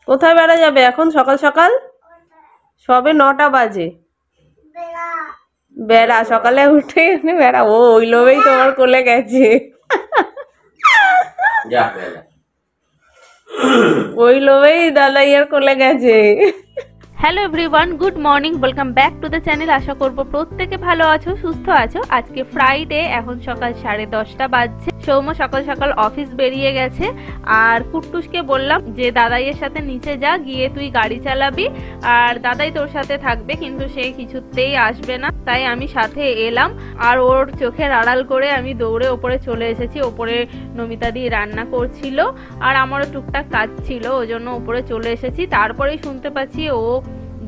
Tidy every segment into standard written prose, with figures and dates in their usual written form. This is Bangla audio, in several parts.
কোথায় বেড়া যাবে এখন সকাল সকাল? সবে 9টা বাজে। বেড়া সকালে উঠে বেড়া, ও ওই লোভেই তোমার কোলে গেছে। ওই লোভেই দাদাইয়ার কোলে গেছে। Hello everyone, good morning, welcome back to the channel. আশা করব প্রত্যেকে ভালো আছো, সুস্থ আছো। আজকে ফ্রাইডে, এখন সকাল 10:30 বাজছে। সৌম্য সকাল সকাল অফিস বেরিয়ে গেছে, আর কুট্টুসকে বললাম যে দাদাইয়ের সাথে নিচে যা, গিয়ে তুই গাড়ি চালাবি আর দাদাই তোর সাথে থাকবে, কিন্তু সে কিছুতেই আসবে না। তাই আমি সাথে এলাম, আর ওর চোখের আড়াল করে আমি দৌড়ে ওপরে চলে এসেছি। ওপরে নমিতা দি রান্না করছিল আর আমারও টুকটাক কাজ ছিল, ওই জন্য ওপরে চলে এসেছি। তারপরেই শুনতে পাচ্ছি ও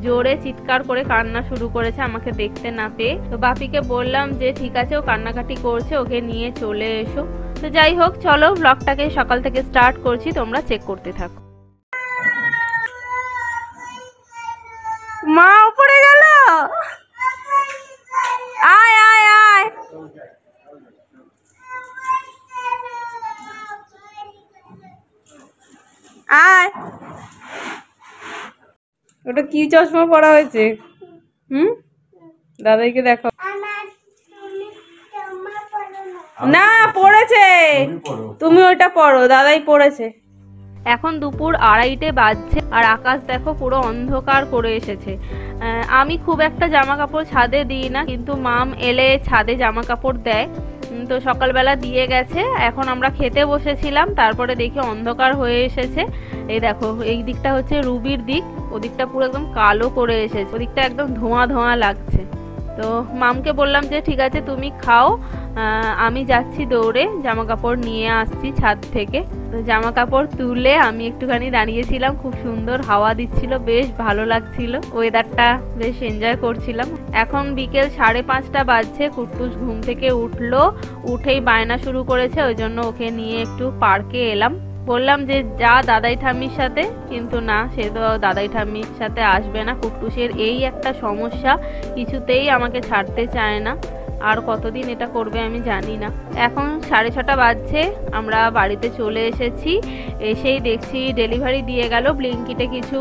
জোরে চিৎকার করে কান্না শুরু করেছে আমাকে দেখতে না পেয়ে। তো বাপিকে বললাম যে ঠিক আছে, ও কান্নাকাটি করছে, ওকে নিয়ে চলে এসো। তো যাই হোক, চলো ব্লগটাকে সকাল থেকে স্টার্ট করছি, তোমরা চেক করতে থাকো। মা উপরে গেল, আয় আয় আয়। আয়, ওটা কি চশমা পরা হয়েছে? দাদাইকে দেখো। না পড়েছে, তুমি ওইটা পড়ো, দাদাই পড়েছে। এখন দুপুর 2:30 বাজছে, আর আকাশ দেখো পুরো অন্ধকার করে এসেছে। আমি খুব একটা জামা কাপড় ছাদে দিই না, কিন্তু মাম এলে ছাদে জামা কাপড় দেয়, তো সকালবেলা দিয়ে গেছে। এখন আমরা খেতে বসেছিলাম, তারপরে দেখি অন্ধকার হয়ে এসেছে। এই দেখো, এই দিকটা হচ্ছে রুবির দিক, ওদিকটা পুরো একদম কালো করে এসেছে, ওদিকটা একদম ধোঁয়া ধোঁয়া লাগছে। তো মামকে বললাম যে ঠিক আছে তুমি খাও, আমি যাচ্ছি দৌড়ে জামা কাপড় নিয়ে আসছি ছাদ থেকে। তো জামা কাপড় তুলে আমি একটুখানি দাঁড়িয়েছিলাম, খুব সুন্দর হাওয়া দিচ্ছিল, বেশ ভালো লাগছিল, ওয়েদারটা বেশ এনজয় করছিলাম। এখন বিকেল 5:30 বাজছে। কুট্টুস ঘুম থেকে উঠলো, উঠেই বায়না শুরু করেছে, ওই জন্য ওকে নিয়ে একটু পার্কে এলাম। বললাম যে যা দাদাই ঠাম্মির সাথে, কিন্তু না, সে তো দাদাই ঠাম্মির সাথে আসবে না। কুট্টুসের এই একটা সমস্যা, কিছুতেই আমাকে ছাড়তে চায় না, আর কতদিন এটা করবে আমি জানি না। এখন 6:30 বাজছে, আমরা বাড়িতে চলে এসেছি। এসেই দেখছি ডেলিভারি দিয়ে গেল। ব্লিঙ্কিটে কিছু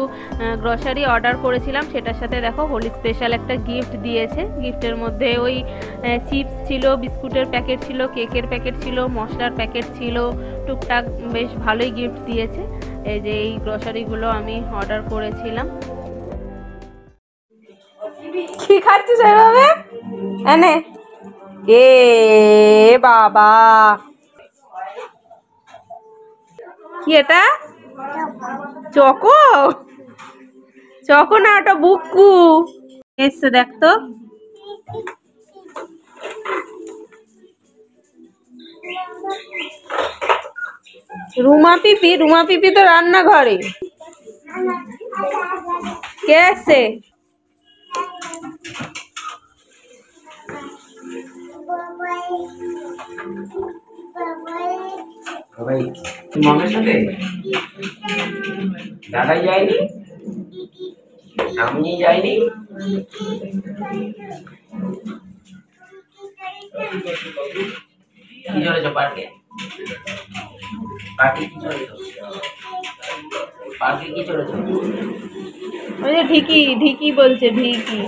গ্রসারি অর্ডার করেছিলাম, সেটার সাথে দেখো হোলি স্পেশাল একটা গিফট দিয়েছে। গিফটের মধ্যে ওই চিপস ছিল, বিস্কুটের প্যাকেট ছিল, কেকের প্যাকেট ছিল, মশলার প্যাকেট ছিল, টুকটাক বেশ ভালোই গিফট দিয়েছে। এই যে এই গ্রসারিগুলো আমি অর্ডার করেছিলাম। কি খাচ্ছিস এভাবে? এনে এ বাবা, কি এটা? চকো? চকো না, ওটা বুকু এসছে, দেখতো। রুমা পিপি, রুমা পিপি তো রান্নাঘরে। কে আসছে? মামের সাথে দাদাই যায়নি, আমি যাইনি। কি চলেছ পার্কে? পার্কে কি চলেছ? পার্কে কি চলেছ? ওই যে ঢিকি, ঢিকি বলছে, ঢিকি।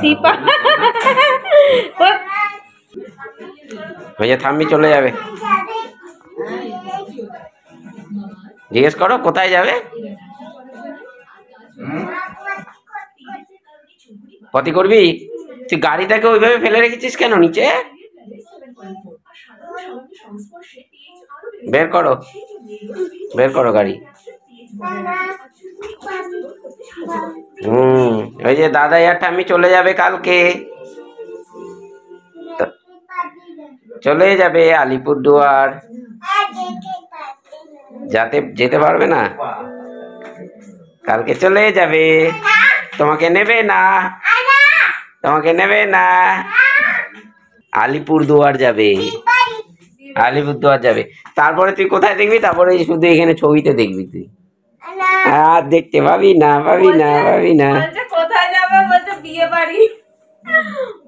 সিপা ভাইয়া থাম্মি চলে যাবে, জিজ্ঞেস করো কোথায় যাবে। পটি করবি? তুই গাড়িটাকে ওইভাবে ফেলে রেখেছিস কেন নিচে? বের করো, বের করো গাড়ি। ওই যে দাদা আর ঠাম্মি চলে যাবে কালকে, চলে যাবে আলিপুরদুয়ার। যেতে পারবে না, কালকে চলে যাবে। তোমাকে নেবে না, তোমাকে নেবে না। আলিপুরদুয়ার যাবে, আলিপুরদুয়ার যাবে। তারপরে তুই কোথায় দেখবি? তারপরে শুধু এখানে ছবিতে দেখবি তুই, আর দেখতে পাবি না, পাবি না, পাবি না। কোথায় যাবে? বলছে বিয়ে বাড়ি,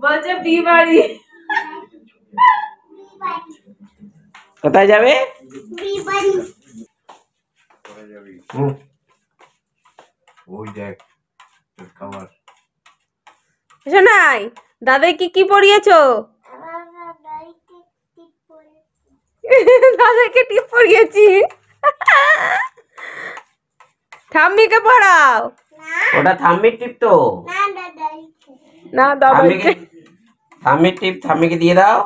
বলছে বিয়ে বাড়ি। কোথায় যাবে? হুম। ওই দেখ তোর খাবার। শোনাই, দাদাকে কি পড়িয়েছো? দাদাকে টিপ পড়িয়েছি। ঠাম্মিকে পড়াও। ওটা থাম্মির টিপ তো। না থাম্মিকে থাম্মির টিপ থাম্মিকে দিয়ে দাও।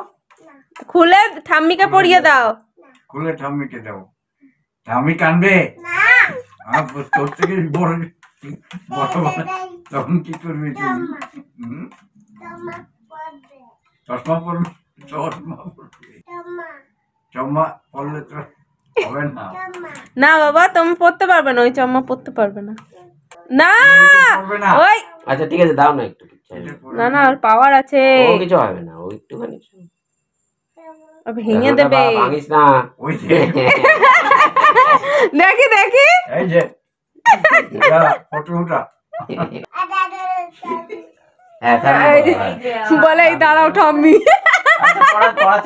খুলে ঠাম্মিকে পড়িয়ে দাও। খুলে ঠাম্মিকে দাও। ঠাম্মি কানবে তোর থেকে বড় বড় তখন কি করবি তুমি? চশমা পড়বে, চশমা পড়বে, চশমা পড়লে তো হবে না। না বাবা, তুমি পড়তে পারবে না, ওই চম্মা পড়তে পারবে না। না পড়বে না। ওই আচ্ছা ঠিক আছে, দাও না একটু। না না, ওর পাওয়ার আছে। ও কিছু হবে না, ও একটুখানি ও ভেঙে দেবে। ভাঙিস না। ওই যে দেখি দেখি। এই যে ফটোটা হ্যাঁ বলে এই দাঁড়াও ঠাম্মি।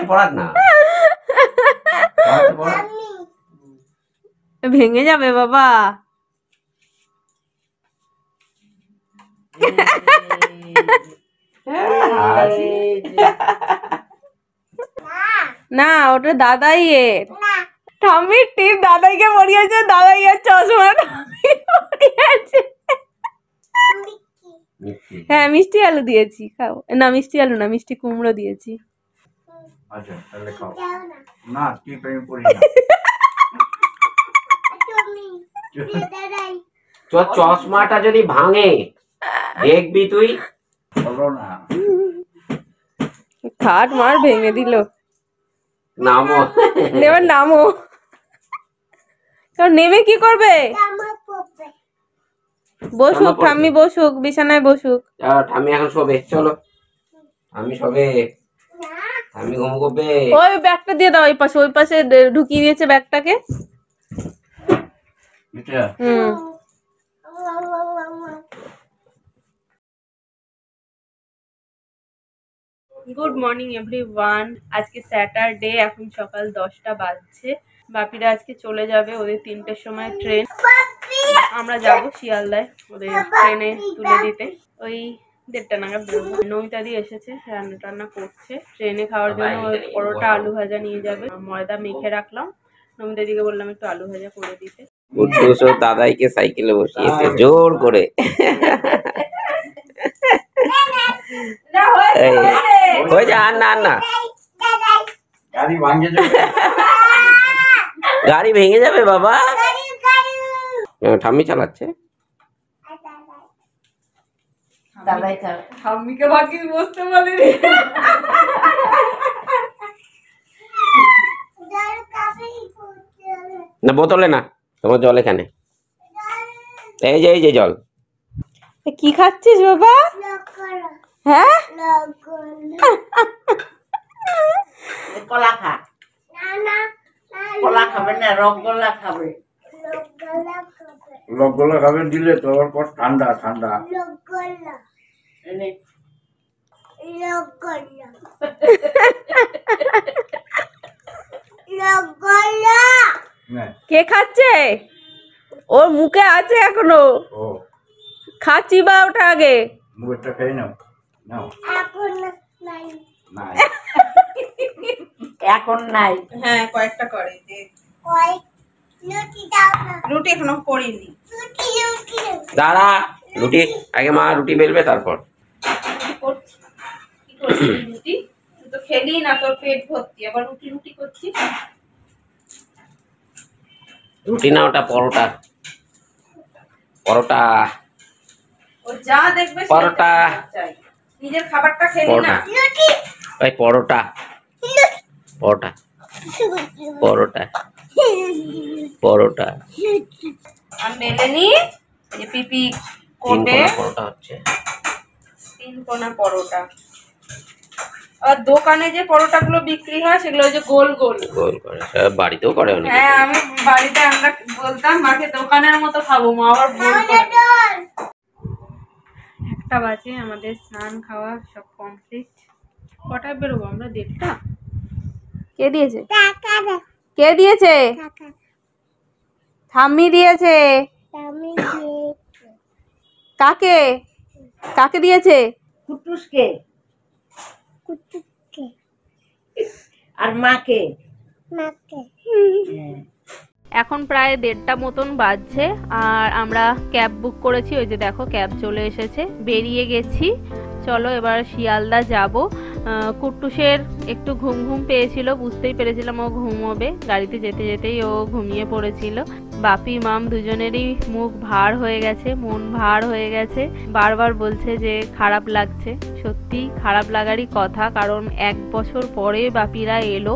পড়াত না। ভেঙে যাবে বাবা। না, ওটা দাদাই এর। ঠাম্মির টিপ দাদাইকে পড়িয়েছে, দাদাই এর চশমা ঠাম্মিকে পড়িয়েছে। হ্যাঁ, মিষ্টি আলু দিয়েছি, খাও। না মিষ্টি আলু না, মিষ্টি কুমড়ো দিয়েছি। আচ্ছা তাহলে খাও না। টিপ আমি পড়ি না। তোর চশমাটা যদি ভাঙে দেখবি তুই। বলো না। খাট মার ভেঙে দিল। নামো। এবার নামো। নেমে কি করবে? বসুক ঠাম্মি, বসুক বিছানায় বসুক। ঠাম্মি এখন শোবে, চলো। আমি শোবে, আমি ঘুম করবে। ওই ব্যাগটা দিয়ে দাও, ওই পাশে ঢুকিয়ে দিয়েছে ব্যাগটাকে। এটা হুম। Good morning everyone. আজকে স্যাটারডে, এখন সকাল 10টা বাজছে। বাপিরা আজকে চলে যাবে, ওদের 3টের সময় ট্রেন। আমরা যাব শিয়ালদায় ওদের ট্রেনে তুলে দিতে। ওই 1:30 নাগাদ বেরোবো। নমিতাদি এসেছে, রান্না টান্না করছে। ট্রেনে খাওয়ার জন্য ওই পরোটা আলু ভাজা নিয়ে যাবে। ময়দা মেখে রাখলাম, নমিতাদিকে বললাম একটু আলু ভাজা করে দিতে। কুদ্দুস ও দাদাইকে সাইকেলে বসিয়েছে জোর করে। ওই যে আর না গাড়ি ভাঙে যাবে। গাড়ি ভেঙে যাবে বাবা। ঠাম্মি চালাচ্ছে। ঠাম্মিকে ভাগিস বসতে বলিনি। না বোতলে না, তোমার জল এখানে। এই যে জল। কি খাচ্ছিস বাবা? হ্যাঁ, কলা খা। কলা খাবে না, রসগোল্লা খাবে। রসগোল্লা খাবে দিলে তো আবার কত ঠান্ডা ঠান্ডা। এনে না, কে খাচ্ছে? ওর মুখে আছে এখনো। ও খাচ্ছি বা ওটা আগে। মুখটা খেয়ে নাও। নাও নাই। এখন নাই। হ্যাঁ, কয়েকটা করে রুটি এখনো করিনি। দাঁড়া, রুটি আগে মা রুটি বেলবে তারপর। রুটি তুই তো খেলি না, তোর পেট ভর্তি, আবার রুটি রুটি করছিস। রুটি না, ওটা পরোটা। পরোটা ও যা দেখবে পরোটা। চাই, নিজের খাবারটা খেলি না। ওই পরোটা পরোটা পরোটা পরোটা। আর মেলে নি যে পিপি 3 কোটে কোনা পরোটা হচ্ছে। 3 কোনা পরোটা। আর দোকানে যে পরোটাগুলো বিক্রি হয় সেগুলো ওই যে গোল গোল গোল করে, সব বাড়িতেও করে অনেকে। হ্যাঁ, আমি বাড়িতে আমরা বলতাম মাকে দোকানের মতো খাবো, মা আবার গোল করে। 1টা বাজে, আমাদের স্নান খাওয়া সব কমপ্লিট। কটায় বেরোবো আমরা? 1:30। কে দিয়েছে? কে দিয়েছে? ঠাম্মি দিয়েছে। কাকে? কাকে দিয়েছে? কুটুসকে আর মাকে। এখন প্রায় 1:30টা মতন বাজছে আর আমরা ক্যাব বুক করেছি। ওই যে দেখো ক্যাব চলে এসেছে, বেরিয়ে গেছি। চলো এবার শিয়ালদা যাব। কুট্টুসের একটু ঘুম ঘুম পেয়েছিল, বুঝতেই পেরেছিলাম ও ঘুমোবে। গাড়িতে যেতে যেতেই ও ঘুমিয়ে পড়েছিল। বাপি মাম দুজনেরই মুখ ভার হয়ে গেছে, মন ভার হয়ে গেছে। বারবার বলছে যে খারাপ লাগছে। সত্যি খারাপ লাগারই কথা, কারণ 1 বছর পরে বাপিরা এলো।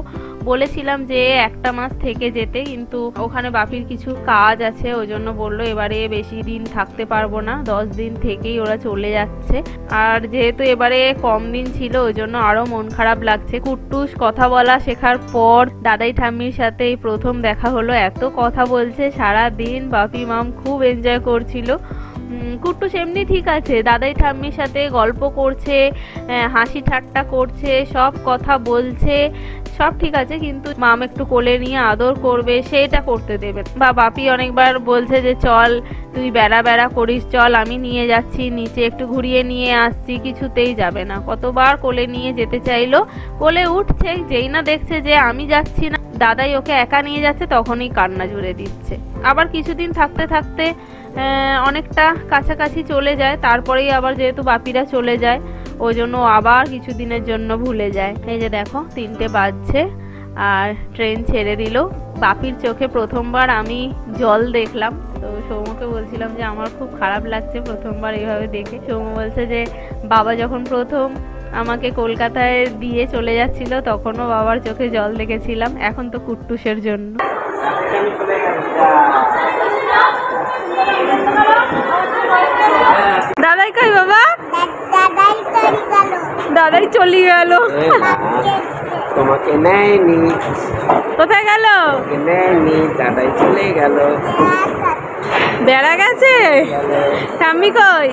বলেছিলাম যে 1টা মাস থেকে যেতে, কিন্তু ওখানে বাপির কিছু কাজ আছে, ওই জন্য বললো এবারে বেশি দিন থাকতে পারবো না, 10 দিন থেকেই ওরা চলে যাচ্ছে। আর যেহেতু এবারে কম দিন ছিল, ওই জন্য আরো মন খারাপ লাগছে। কুট্টুস কথা বলা শেখার পর দাদাই ঠাম্মির সাথে এই প্রথম দেখা হলো। এত কথা বলছে সারা দিন, বাপি মাম খুব এনজয় করছিল। কুট্টুস এমনি ঠিক আছে, দাদাই ঠাম্মির সাথে গল্প করছে, হাসি ঠাট্টা করছে, সব কথা বলছে, সব ঠিক আছে, কিন্তু মাম একটু কোলে নিয়ে আদর করবে, সেটা করতে দেবে। বা বাপি অনেকবার বলছে যে চল তুই বেড়া বেড়া করিস, চল আমি নিয়ে যাচ্ছি নিচে, একটু ঘুরিয়ে নিয়ে আসছি, কিছুতেই যাবে না। কতবার কোলে নিয়ে যেতে চাইলো, কোলে উঠছে, যেই না দেখছে যে আমি যাচ্ছি না, দাদাই ওকে একা নিয়ে যাচ্ছে, তখনই কান্না জুড়ে দিচ্ছে। আবার কিছুদিন থাকতে থাকতে অনেকটা কাছাকাছি চলে যায়, তারপরেই আবার যেহেতু বাপিরা চলে যায়, ওই জন্য আবার কিছুদিনের জন্য ভুলে যায়। এই যে দেখো 3টে বাজছে আর ট্রেন ছেড়ে দিল। বাপির চোখে প্রথমবার আমি জল দেখলাম, তো সৌমকে বলছিলাম যে আমার খুব খারাপ লাগছে প্রথমবার এইভাবে দেখে। সৌম বলছে যে বাবা যখন প্রথম আমাকে কলকাতায় দিয়ে চলে যাচ্ছিল, তখনও বাবার চোখে জল দেখেছিলাম, এখন তো কুট্টুসের জন্য। দাদাই কই বাবা? দাদাই চলে গেল। তোমাকে নেয়নি। কোথায় গেল? নেয়নি, দাদাই চলে গেল। বেড়া গেছে। ঠাম্মি কই?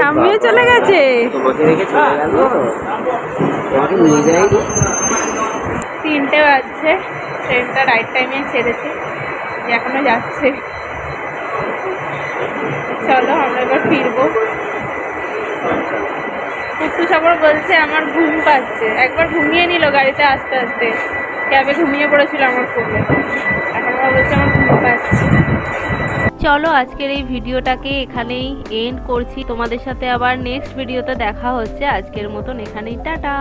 ঠাম্মিও চলে গেছে। তোমাকে রেখে চলে গেল, তোমাকে নিয়ে যায়নি। 3টে বাজছে, ট্রেনটা রাইট টাইমে ছেড়েছে, এখনো যাচ্ছে। চলো আমরা এবার ফিরবো। কুট্টুস আবার বলছে আমার ঘুম পাচ্ছে, একবার ঘুমিয়ে নিল গাড়িতে আস্তে আস্তে, ক্যাবে ঘুমিয়ে পড়েছিল আমার কোলে, এখন আবার বলছে আমার ঘুম পাচ্ছে। চলো আজকের এই ভিডিওটাকে এখানেই এন্ড করছি। তোমাদের সাথে আবার নেক্সট ভিডিওতে দেখা হচ্ছে। আজকের মতন এখানেই টাটা।